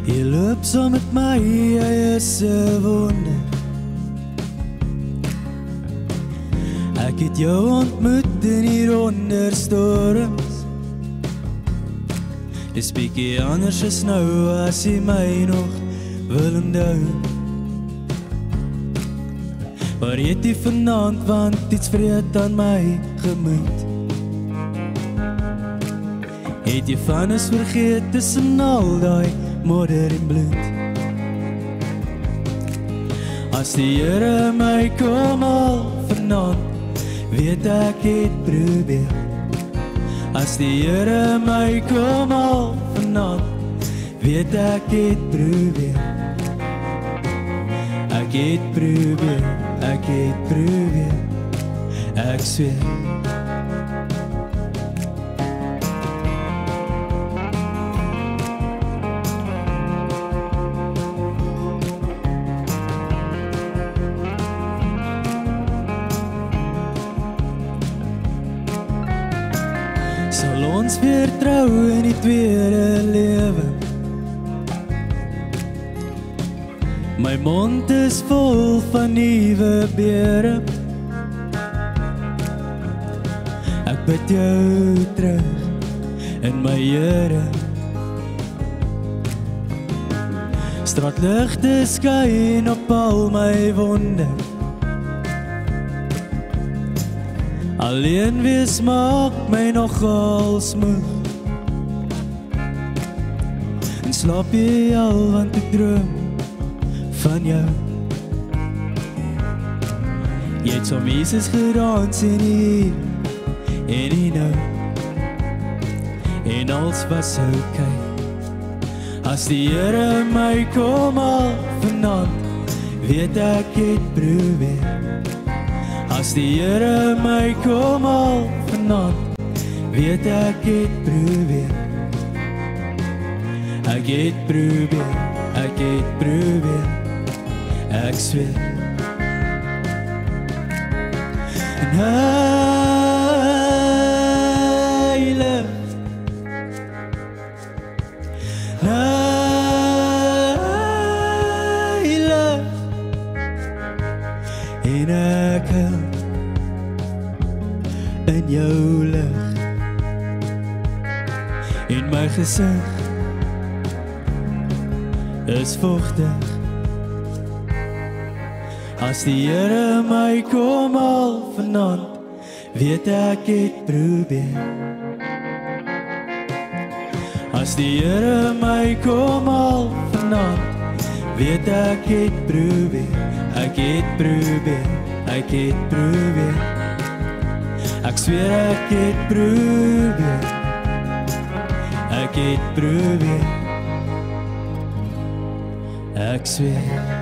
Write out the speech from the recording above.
Jy loop saam met my, jy is 'n wonder. Ek het jou ontmoet in hieronder storms. Dis bietjie anders as nou, as jy my nog wil onthou. Maar eet jy vanaand, want iets vreet aan my gemoed. Het jy van ons vergeet tussen al daai modder en bloed. As die Here my kom al vanaand, weet ek het probeer. As die Here my kom al vanaand, weet ek het probeer. Ek het probeer, ek het probeer, ek sweer. Sal ons weer trou in die tweede lewe? My mond is vol van nuwe beere. Ek bid jou terug in my Here. Straatligte skyn op al my wonde. Alleen wees maak my nogal smoeg. En slaap jy al, want ek droom van jou. Jy het saam Jesus gedans in die hier en die nou. En alles was okay. As die Here my kom al vanaand, weet ek het probeer. As die Here my kom al vanaand, weet ek het probeer. Ek het probeer, ek het probeer, ek sweer. En heilig, heilig, en ek hou in jou lig, en my gesig is vochtig. As die Here my kom al vanaand, weet ek het probeer. As die Here my kom al vanaand, weet ek het probeer. Ek het probeer, ek het probeer. Ek sweer ek het probeer. Ek het probeer. Ek sweer.